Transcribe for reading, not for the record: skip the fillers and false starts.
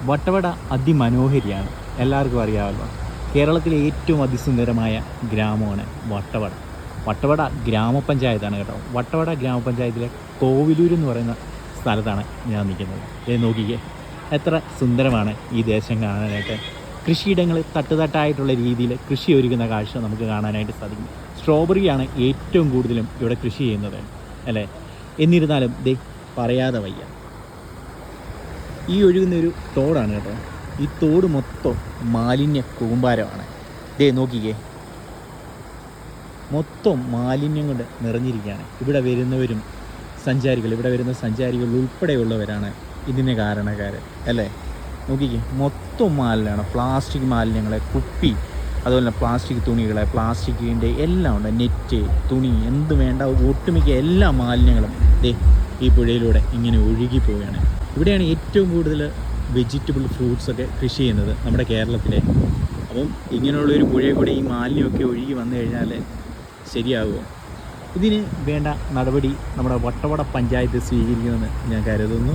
വട്ടവട അതിമനോഹരിയാണ്, എല്ലാവർക്കും അറിയാമല്ലോ. കേരളത്തിലെ ഏറ്റവും അതിസുന്ദരമായ ഗ്രാമമാണ് വട്ടവട. വട്ടവട ഗ്രാമപഞ്ചായത്താണ് കേട്ടോ. വട്ടവട ഗ്രാമപഞ്ചായത്തിലെ കോവിലൂർ എന്ന് പറയുന്ന സ്ഥലത്താണ് ഞാൻ നിൽക്കുന്നത്. നോക്കിക്കേ, എത്ര സുന്ദരമാണ് ഈ ദേശം കാണാനായിട്ട്. കൃഷിയിടങ്ങൾ തട്ടുതട്ടായിട്ടുള്ള രീതിയിൽ കൃഷി ഒരുക്കുന്ന കാഴ്ച നമുക്ക് കാണാനായിട്ട് സാധിക്കും. സ്ട്രോബെറിയാണ് ഏറ്റവും കൂടുതലും ഇവിടെ കൃഷി ചെയ്യുന്നത് അല്ലേ. എന്നിരുന്നാലും പറയാതെ വയ്യ, ഈ ഒഴുകുന്നൊരു തോടാണ് കേട്ടോ. ഈ തോട് മൊത്തം മാലിന്യ കൂമ്പാരമാണ്. നോക്കിക്കേ, മൊത്തം മാലിന്യം കൊണ്ട് നിറഞ്ഞിരിക്കുകയാണ്. ഇവിടെ വരുന്ന സഞ്ചാരികൾ ഉൾപ്പെടെയുള്ളവരാണ് ഇതിന് കാരണക്കാർ അല്ലേ. നോക്കിക്കേ, മൊത്തം മാലിന്യമാണ്. പ്ലാസ്റ്റിക് മാലിന്യങ്ങൾ, കുപ്പി, അതുപോലെ തന്നെ പ്ലാസ്റ്റിക് തുണികൾ, പ്ലാസ്റ്റിക്കിൻ്റെ എല്ലാം ഉണ്ട്, നെറ്റ്, തുണി, എന്ത് വേണ്ട ഒട്ടുമിക്ക എല്ലാ മാലിന്യങ്ങളും ഈ പുഴയിലൂടെ ഇങ്ങനെ ഒഴുകി പോവുകയാണ്. ഇവിടെയാണ് ഏറ്റവും കൂടുതൽ വെജിറ്റബിൾ ഫ്രൂട്ട്സൊക്കെ കൃഷി ചെയ്യുന്നത് നമ്മുടെ കേരളത്തിലെ. അപ്പം ഇങ്ങനെയുള്ളൊരു പുഴയിൽ കൂടെ ഈ മാലിന്യമൊക്കെ ഒഴുകി വന്നു കഴിഞ്ഞാൽ ശരിയാകുമോ? ഇതിന് വേണ്ട നടപടി നമ്മുടെ വട്ടവട പഞ്ചായത്ത് സ്വീകരിക്കുമെന്ന് ഞാൻ കരുതുന്നു.